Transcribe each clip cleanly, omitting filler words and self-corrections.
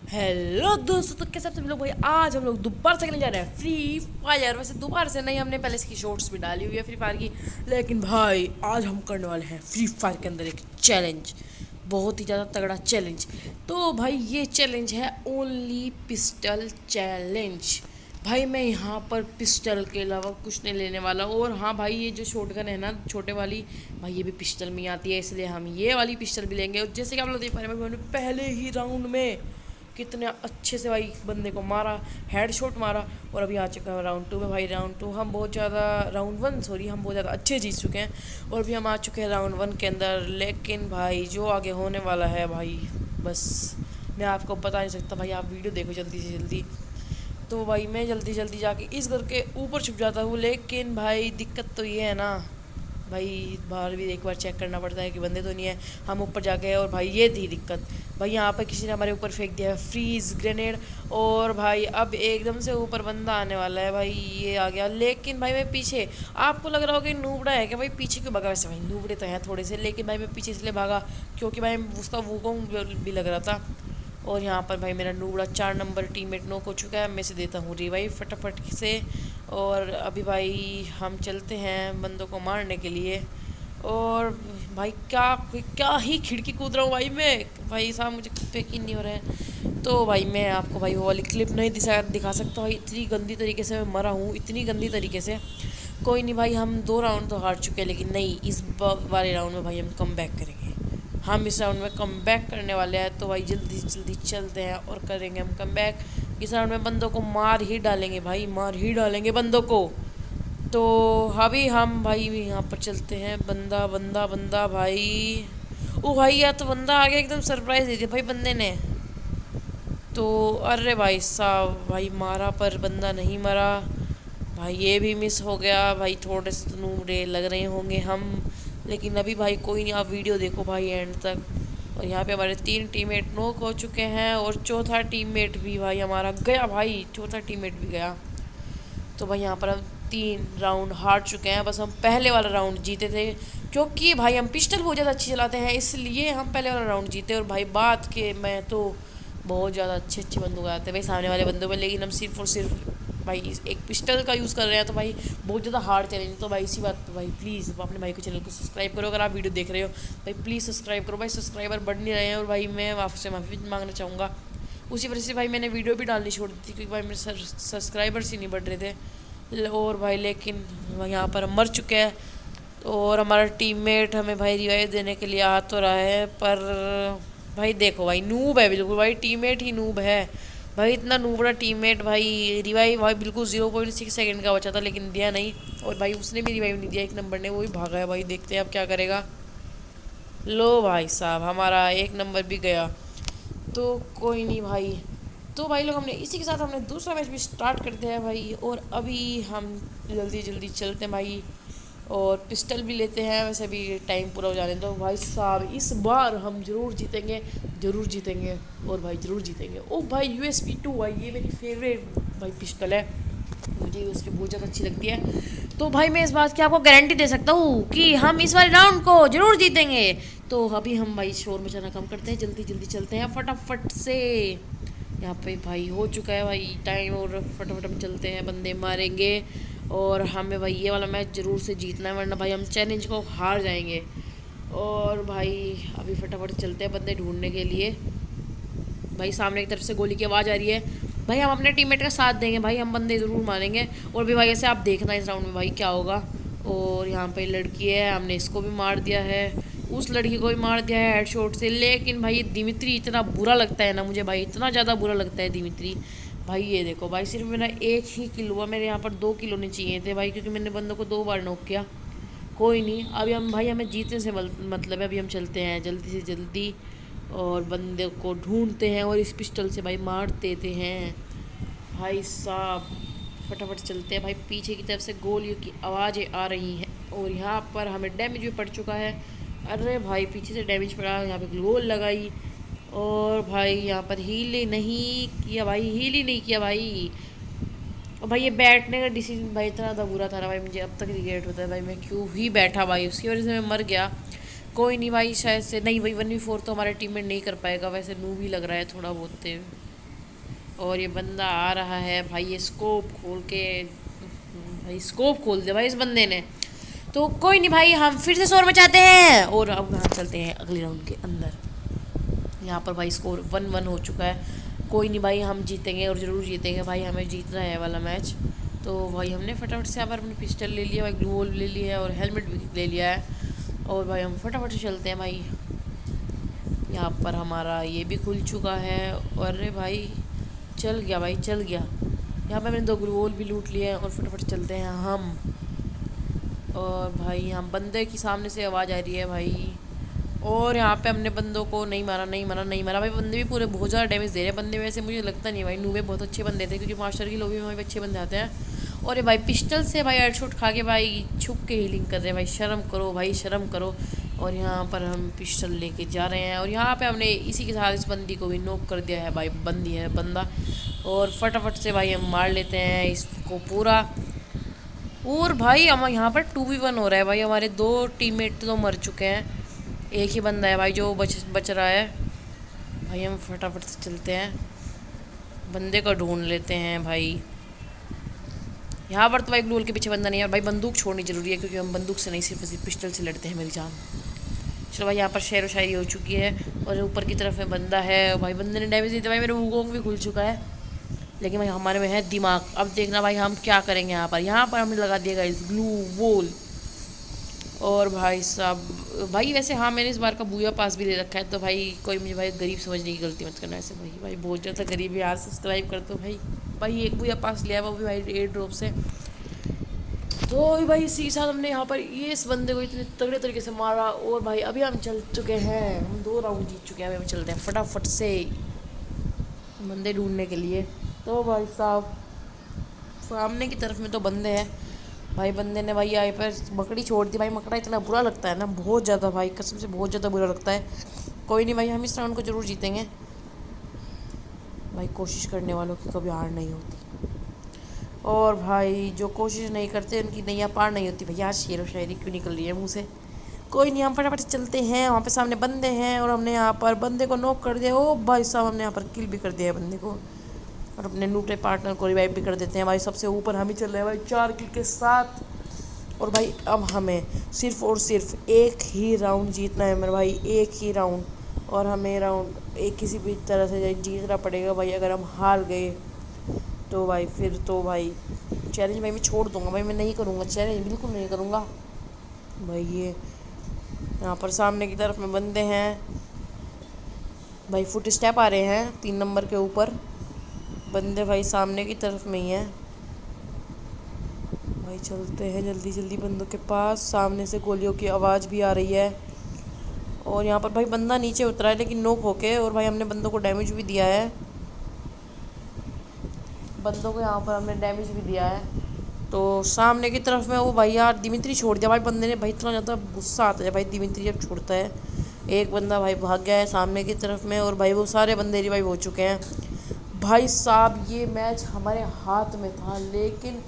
Hello दोस्तों, तो कैसे आप सब लोग भाई। आज हम लोग दोबारा से खेलने जा रहे हैं फ्री फायर। वैसे दोबारा से नहीं, हमने पहले इसकी शॉर्ट्स भी डाली हुई है फ्री फायर की, लेकिन भाई आज हम करने वाले हैं फ्री फायर के अंदर एक चैलेंज, बहुत ही ज़्यादा तगड़ा चैलेंज। तो भाई ये चैलेंज है ओनली पिस्टल चैलेंज। भाई मैं यहाँ पर पिस्टल के अलावा कुछ नहीं लेने वाला हूँ। और हाँ भाई, ये जो शॉटगन है ना छोटे वाली, भाई ये भी पिस्टल में आती है, इसलिए हम ये वाली पिस्टल भी लेंगे। और जैसे कि आप लोग देख पा रहे हैं, मैंने पहले ही राउंड में कितने अच्छे से भाई बंदे को मारा, हेडशॉट मारा। और अभी आ चुका है राउंड 2 में। भाई राउंड 2 हम बहुत ज़्यादा, राउंड 1 सॉरी, हम बहुत ज़्यादा अच्छे जीत चुके हैं। और भी हम आ चुके हैं राउंड 1 के अंदर। लेकिन भाई जो आगे होने वाला है भाई, बस मैं आपको बता नहीं सकता। भाई आप वीडियो देखो जल्दी से जल्दी। तो भाई मैं जल्दी जल्दी जाके इस घर के ऊपर छुप जाता हूँ। लेकिन भाई दिक्कत तो ये है ना भाई, बाहर भी एक बार चेक करना पड़ता है कि बंदे तो नहीं है। हम ऊपर जा गए और भाई ये थी दिक्कत। भाई यहाँ पर किसी ने हमारे ऊपर फेंक दिया है फ्रीज ग्रेनेड। और भाई अब एकदम से ऊपर बंदा आने वाला है। भाई ये आ गया, लेकिन भाई मैं पीछे, आपको लग रहा होगा कि नूबड़ा है क्या भाई, पीछे क्यों भागा। वैसे भाई नूबड़े तो हैं थोड़े से, लेकिन भाई मैं पीछे इसलिए भागा क्योंकि भाई उसका वूकोंग भी लग रहा था। और यहाँ पर भाई मेरा नूबड़ा 4 नंबर टीममेट नॉक हो चुका है। मैं से देता हूँ रिवाइव फटाफट से। और अभी भाई हम चलते हैं बंदों को मारने के लिए। और भाई क्या क्या ही खिड़की कूद रहा हूँ भाई मैं, भाई साहब मुझे यकीन नहीं हो रहा है। तो भाई मैं आपको भाई वो वाली क्लिप नहीं दिखा सकता भाई, इतनी गंदी तरीके से मैं मरा हूँ, इतनी गंदी तरीके से। कोई नहीं भाई, हम 2 राउंड तो हार चुके हैं, लेकिन नहीं, इस वाले राउंड में भाई हम कम बैक करेंगे। हम इस राउंड में कम बैक करने वाले हैं। तो भाई जल्दी जल्दी चलते हैं और करेंगे हम कम बैक। इस राउंड में बंदों को मार ही डालेंगे भाई, मार ही डालेंगे बंदों को। तो अभी हम भाई यहाँ पर चलते हैं। बंदा बंदा बंदा भाई, ओ भाई या तो बंदा आ गया, एकदम सरप्राइज दे दिया भाई बंदे ने। तो अरे भाई साहब, भाई मारा पर बंदा नहीं मरा। भाई ये भी मिस हो गया। भाई थोड़े से तो नूबड़े लग रहे होंगे हम, लेकिन अभी भाई कोई नहीं, आप वीडियो देखो भाई एंड तक। और यहाँ पे हमारे 3 टीममेट नॉक हो चुके हैं और चौथा टीममेट भी भाई हमारा गया। भाई चौथा टीममेट भी गया। तो भाई यहाँ पर हम 3 राउंड हार चुके हैं। बस हम पहले वाला राउंड जीते थे, क्योंकि भाई हम पिस्टल बहुत ज़्यादा अच्छी चलाते हैं, इसलिए हम पहले वाला राउंड जीते। और भाई बात के मैं तो बहुत ज़्यादा अच्छे अच्छे बंदूक आते हैं भाई सामने वाले बंदों में, लेकिन हम सिर्फ और सिर्फ भाई एक पिस्टल का यूज़ कर रहे हैं। तो भाई बहुत ज़्यादा हार्ड चैलेंज। तो भाई इसी बात पर भाई प्लीज़ अपने भाई को चैनल को सब्सक्राइब करो। अगर आप वीडियो देख रहे हो भाई प्लीज़ सब्सक्राइब करो। भाई सब्सक्राइबर बढ़ नहीं रहे हैं, और भाई मैं आपसे माफ़ी मांगना चाहूँगा। उसी वजह से भाई मैंने वीडियो भी डालनी छोड़ दी थी, क्योंकि भाई मेरे सब्सक्राइबर्स ही नहीं बढ़ रहे थे। और भाई लेकिन यहाँ पर हम मर चुके हैं। और हमारा टीममेट हमें भाई रिवाइव देने के लिए आ तो रहा है, पर भाई देखो भाई नूब है बिल्कुल, भाई टीममेट ही नूब है भाई, इतना नूबड़ा टीममेट। भाई रिवाइव भाई बिल्कुल 0.6 सेकंड का बचा था, लेकिन दिया नहीं। और भाई उसने भी रिवाइव नहीं दिया, एक नंबर ने, वो भी भागा है। भाई देखते हैं अब क्या करेगा। लो भाई साहब, हमारा 1 नंबर भी गया। तो कोई नहीं भाई। तो भाई लोग हमने इसी के साथ हमने दूसरा मैच भी स्टार्ट कर दिया है भाई। और अभी हम जल्दी जल्दी चलते हैं भाई, और पिस्टल भी लेते हैं। वैसे भी टाइम पूरा हो जाने दो भाई साहब, इस बार हम ज़रूर जीतेंगे, ज़रूर जीतेंगे। और भाई ज़रूर जीतेंगे। ओ भाई USP2 भाई, ये मेरी फेवरेट भाई पिस्टल है, मुझे USP बहुत ज़्यादा अच्छी लगती है। तो भाई मैं इस बात की आपको गारंटी दे सकता हूँ कि हम इस वाले राउंड को ज़रूर जीतेंगे। तो अभी हम भाई शोर मचाना कम करते हैं, जल्दी जल्दी चलते हैं फटाफट से। यहाँ पे भाई हो चुका है भाई टाइम, और फटाफट हम चलते हैं, बंदे मारेंगे। और हमें भाई ये वाला मैच ज़रूर से जीतना है, वरना भाई हम चैलेंज को हार जाएंगे। और भाई अभी फटाफट चलते हैं बंदे ढूंढने के लिए। भाई सामने की तरफ से गोली की आवाज़ आ रही है। भाई हम अपने टीममेट का साथ देंगे भाई, हम बंदे ज़रूर मारेंगे। और भी भाई ऐसे आप देखना इस राउंड में भाई क्या होगा। और यहाँ पे लड़की है, हमने इसको भी मार दिया है, उस लड़की को भी मार दिया है हेडशॉट से। लेकिन भाई दिमित्री इतना बुरा लगता है ना मुझे भाई, इतना ज़्यादा बुरा लगता है दिमित्री भाई। ये देखो भाई, सिर्फ मेरा 1 ही किल हुआ, मेरे यहाँ पर 2 किल होने चाहिए थे भाई, क्योंकि मैंने बंदों को 2 बार नॉक किया। कोई नहीं, अभी हम भाई हमें जीतने से मतलब है। अभी हम चलते हैं जल्दी से जल्दी, और बंदे को ढूंढते हैं, और इस पिस्टल से भाई मार देते हैं भाई साहब। फटाफट चलते हैं भाई, पीछे की तरफ से गोलियों की आवाज़ें आ रही हैं। और यहाँ पर हमें डैमेज भी पड़ चुका है। अरे भाई पीछे से डैमेज पड़ा, यहाँ पे गोल लगाई। और भाई यहाँ पर हील ही नहीं किया भाई, हील ही नहीं किया भाई। और भाई ये बैठने का डिसीजन भाई इतना ज़्यादा बुरा था ना भाई, मुझे अब तक रिग्रेट होता है भाई, मैं क्यों ही बैठा भाई, उसकी वजह से मैं मर गया। कोई नहीं भाई, शायद से नहीं भाई 1v4 तो हमारे टीम में नहीं कर पाएगा, वैसे नू भी लग रहा है थोड़ा बहुत। और ये बंदा आ रहा है भाई, ये स्कोप खोल के, भाई स्कोप खोल दिया भाई इस बंदे ने। तो कोई नहीं भाई, हम फिर से शोर मचाते हैं और अब हम चलते हैं अगले राउंड के अंदर। यहाँ पर भाई स्कोर 1-1 हो चुका है। कोई नहीं भाई, हम जीतेंगे और ज़रूर जीतेंगे भाई, हमें जीतना है वाला मैच। तो भाई हमने फटाफट से यहाँ पर अपनी पिस्टल ले लिया भाई, ग्लू वॉल ले लिया है और हेलमेट भी ले लिया है। और भाई हम फटाफट से चलते हैं भाई। यहाँ पर हमारा ये भी खुल चुका है। अरे भाई चल गया भाई, चल गया। यहाँ पे मैंने 2 ग्लू वॉल भी लूट लिए हैं और फटाफट चलते हैं हम। और भाई हम बंदे की सामने से आवाज़ आ रही है भाई। और यहाँ पे हमने बंदों को नहीं मारा, नहीं मारा, नहीं मारा भाई। बंदे भी पूरे बहुत ज़्यादा डैमेज दे रहे हैं बंदे, वैसे मुझे लगता नहीं भाई। नूबे बहुत अच्छे बंदे थे क्योंकि मास्टर की लॉबी में भाई अच्छे बंदे आते हैं। और ये भाई पिस्टल से भाई हेडशॉट खा के भाई छुप के हीलिंग कर रहे हैं भाई। शर्म करो भाई, शर्म करो। और यहाँ पर हम पिस्टल लेके जा रहे हैं और यहाँ पे हमने इसी के साथ इस बंदी को भी नॉक कर दिया है भाई। बंदी है बंदा, और फटाफट से भाई हम मार लेते हैं इसको पूरा। और भाई हम यहाँ पर 2v1 हो रहा है भाई। हमारे 2 टीममेट तो मर चुके हैं, एक ही बंदा है भाई जो बच रहा है भाई। हम फटाफट से चलते हैं, बंदे को ढूंढ लेते हैं भाई। यहाँ पर तो भाई ग्लूल के पीछे बंदा नहीं है भाई। बंदूक छोड़नी जरूरी है क्योंकि हम बंदूक से नहीं सिर्फ पिस्टल से लड़ते हैं मेरी जान। चलो भाई यहाँ पर शेर व शायरी हो चुकी है और ऊपर की तरफ में बंदा है भाई। बंदे ने डैमेज दिया भाई, मेरे वूगोंग भी खुल चुका है। लेकिन भाई हमारे में है दिमाग। अब देखना भाई हम क्या करेंगे। यहाँ पर हमने लगा दिया गाइस ग्लू वॉल। और भाई साहब भाई वैसे हाँ, मैंने इस बार का बूया पास भी ले रखा है। तो भाई कोई मुझे भाई गरीब समझने की गलती मत करना ऐसे भाई। भाई बहुत ज़्यादा गरीब है यार, सब्सक्राइब कर दो भाई। भाई एक बूया पास लिया है वो भी भाई एयर ड्रॉप से। तो भाई इसी के साथ हमने यहाँ पर ये इस बंदे को इतने तगड़े तरीके से मारा। और भाई अभी हम चल चुके हैं, हम 2 राउंड जीत चुके हैं। अभी हम चलते हैं फटाफट से बंदे ढूंढने के लिए। तो भाई साहब सामने की तरफ में तो बंदे हैं भाई। बंदे ने भाई यहाँ पर मकड़ी छोड़ दी भाई। मकड़ा इतना बुरा लगता है ना, बहुत ज़्यादा भाई, कसम से बहुत ज़्यादा बुरा लगता है। कोई नहीं भाई, हम इस राउंड को ज़रूर जीतेंगे भाई। कोशिश करने वालों की कभी हार नहीं होती। और भाई जो कोशिश नहीं करते उनकी नैया पार नहीं होती भैया। शेर व शायरी क्यों निकल रही है मुँह से। कोई नहीं, हम फटाफट चलते हैं। वहाँ पे सामने बंदे हैं और हमने यहाँ पर बंदे को नॉक कर दिया। ओ भाई साहब हमने यहाँ पर किल भी कर दिया है बंदे को और अपने नूटे पार्टनर को रिवाइव भी कर देते हैं भाई। सबसे ऊपर हम ही चल रहे हैं भाई 4 किल के साथ। और भाई अब हमें सिर्फ और सिर्फ एक ही राउंड जीतना है मेरे भाई, एक ही राउंड। और हमें राउंड एक किसी भी तरह से जीतना पड़ेगा भाई। अगर हम हार गए तो भाई फिर तो भाई चैलेंज भाई मैं छोड़ दूंगा भाई। मैं नहीं करूँगा चैलेंज, बिल्कुल नहीं करूँगा भाई। ये यहाँ पर सामने की तरफ में बंदे हैं भाई। फुट स्टेप आ रहे हैं 3 नंबर के ऊपर। बंदे भाई सामने की तरफ में ही हैं भाई। चलते हैं जल्दी जल्दी बंदों के पास। सामने से गोलियों की आवाज़ भी आ रही है। और यहाँ पर भाई बंदा नीचे उतरा है लेकिन नॉक होके। और भाई हमने बंदों को डैमेज भी दिया है। बंदों को यहाँ पर हमने डैमेज भी दिया है। तो सामने की तरफ में वो भाई यार दिमित्री छोड़ दिया भाई बंदे ने भाई। इतना ज़्यादा गुस्सा आता है भाई दिमित्री जब छोड़ता है। एक बंदा भाई भाग गया है सामने की तरफ में और भाई वो सारे बंदे रिवाइव हो चुके हैं भाई साहब। ये मैच हमारे हाथ में था लेकिन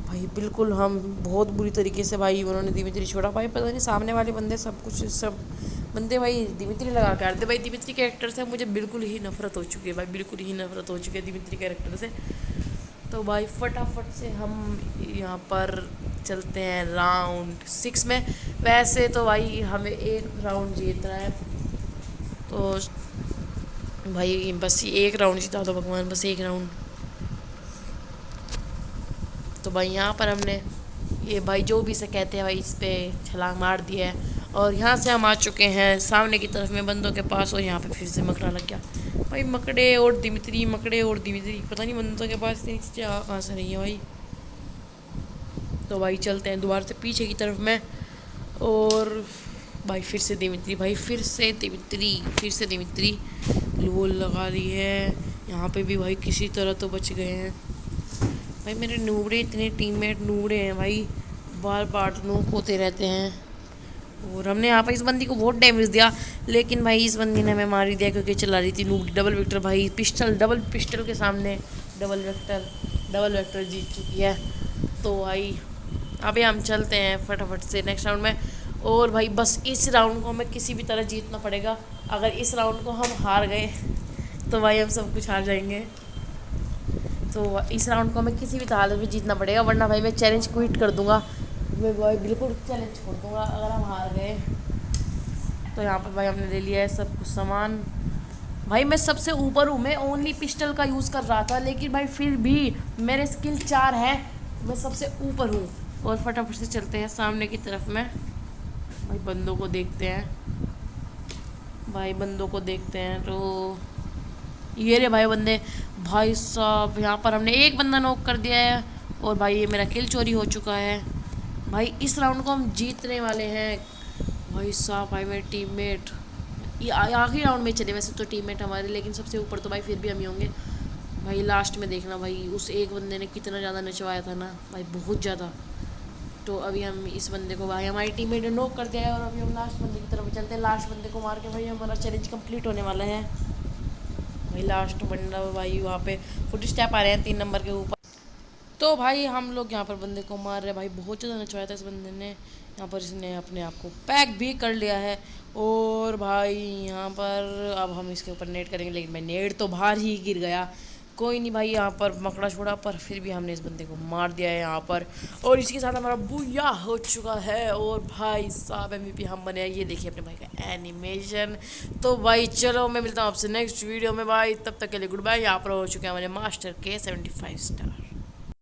भाई बिल्कुल हम बहुत बुरी तरीके से भाई उन्होंने दिमित्री छोड़ा भाई। पता नहीं सामने वाले बंदे सब बंदे भाई दिमित्री लगा के आते भाई। दिमित्री कैरेक्टर से मुझे बिल्कुल ही नफरत हो चुकी है भाई, बिल्कुल ही नफरत हो चुकी है दिमित्री कैरेक्टर से। तो भाई फटाफट से हम यहाँ पर चलते हैं राउंड 6 में। वैसे तो भाई हमें एक राउंड जीतना है तो भाई बस एक राउंड जीता दो भगवान, बस एक राउंड। तो भाई यहाँ पर हमने ये भाई जो भी से कहते हैं भाई इस पर छलांग मार दिया है। और यहाँ से हम आ चुके हैं सामने की तरफ में बंदों के पास। और यहाँ पे फिर से मकड़ा लग गया भाई। मकड़े और दिमित्री, मकड़े और दिमित्री, पता नहीं बंदों के पास इतनी चीज़ें कहाँ से रही है भाई। तो भाई चलते हैं दोबारा से पीछे की तरफ में। और भाई फिर से दिमित्री, भाई फिर से दिमित्री, फिर से दिमित्री लोल लगा दी है। यहाँ पे भी भाई किसी तरह तो बच गए हैं भाई। मेरे नूबड़े इतने टीममेट नूबड़े हैं भाई, बार बार नूक होते रहते हैं। और हमने यहाँ पर इस बंदी को बहुत डैमेज दिया लेकिन भाई इस बंदी ने हमें मार ही दिया क्योंकि चला रही थी नूब डबल वेक्टर भाई। पिस्टल डबल पिस्टल के सामने डबल वेक्टर जीत चुकी है। तो भाई अभी हम चलते हैं फटाफट से नेक्स्ट राउंड में। और भाई बस इस राउंड को हमें किसी भी तरह जीतना पड़ेगा। अगर इस राउंड को हम हार गए तो भाई हम सब कुछ हार जाएंगे। तो इस राउंड को हमें किसी भी हालत में जीतना पड़ेगा, वरना भाई मैं चैलेंज क्विट कर दूंगा। मैं भाई बिल्कुल चैलेंज छोड़ दूंगा अगर हम हार गए। तो यहाँ पर भाई हमने ले लिया है सब कुछ सामान। भाई मैं सबसे ऊपर हूँ, मैं ओनली पिस्टल का यूज़ कर रहा था, लेकिन भाई फिर भी मेरे स्किल 4 है, मैं सबसे ऊपर हूँ। और फटाफट से चलते हैं सामने की तरफ में। भाई बंदों को देखते हैं, भाई बंदों को देखते हैं। तो ये रे भाई बंदे। भाई साहब यहाँ पर हमने एक बंदा नॉक कर दिया है और भाई ये मेरा किल चोरी हो चुका है। भाई इस राउंड को हम जीतने वाले हैं। भाई साहब भाई मेरे टीममेट ये आखिरी राउंड में चले वैसे तो टीममेट हमारे, लेकिन सबसे ऊपर तो भाई फिर भी हम ही होंगे। भाई लास्ट में देखना भाई उस एक बंदे ने कितना ज़्यादा नचवाया था ना भाई, बहुत ज़्यादा। तो अभी हम इस बंदे को भाई हमारी टीममेट ने नॉक कर दिया है और अभी हम लास्ट बंदे की तरफ चलते हैं। लास्ट बंदे को मार के भाई हमारा चैलेंज कंप्लीट होने वाला है। भाई लास्ट बंदा भाई वहाँ पे फुट स्टेप आ रहे हैं 3 नंबर के ऊपर। तो भाई हम लोग यहाँ पर बंदे को मार रहे हैं। भाई बहुत ज़्यादा नचवाया था इस बंदे ने, यहाँ पर इसने अपने आप को पैक भी कर लिया है। और भाई यहाँ पर अब हम इसके ऊपर नेट करेंगे, लेकिन भाई नेट तो बाहर ही गिर गया। कोई नहीं भाई, यहाँ पर मकड़ा छोड़ा, पर फिर भी हमने इस बंदे को मार दिया है यहाँ पर। और इसके साथ हमारा बुया हो चुका है और भाई साहब MVP हम बने हैं। ये देखिए अपने भाई का एनिमेशन। तो भाई चलो मैं मिलता हूँ आपसे नेक्स्ट वीडियो में भाई, तब तक के लिए गुड बाय। यहाँ पर हो चुके हैं हमारे मास्टर के 75 स्टार।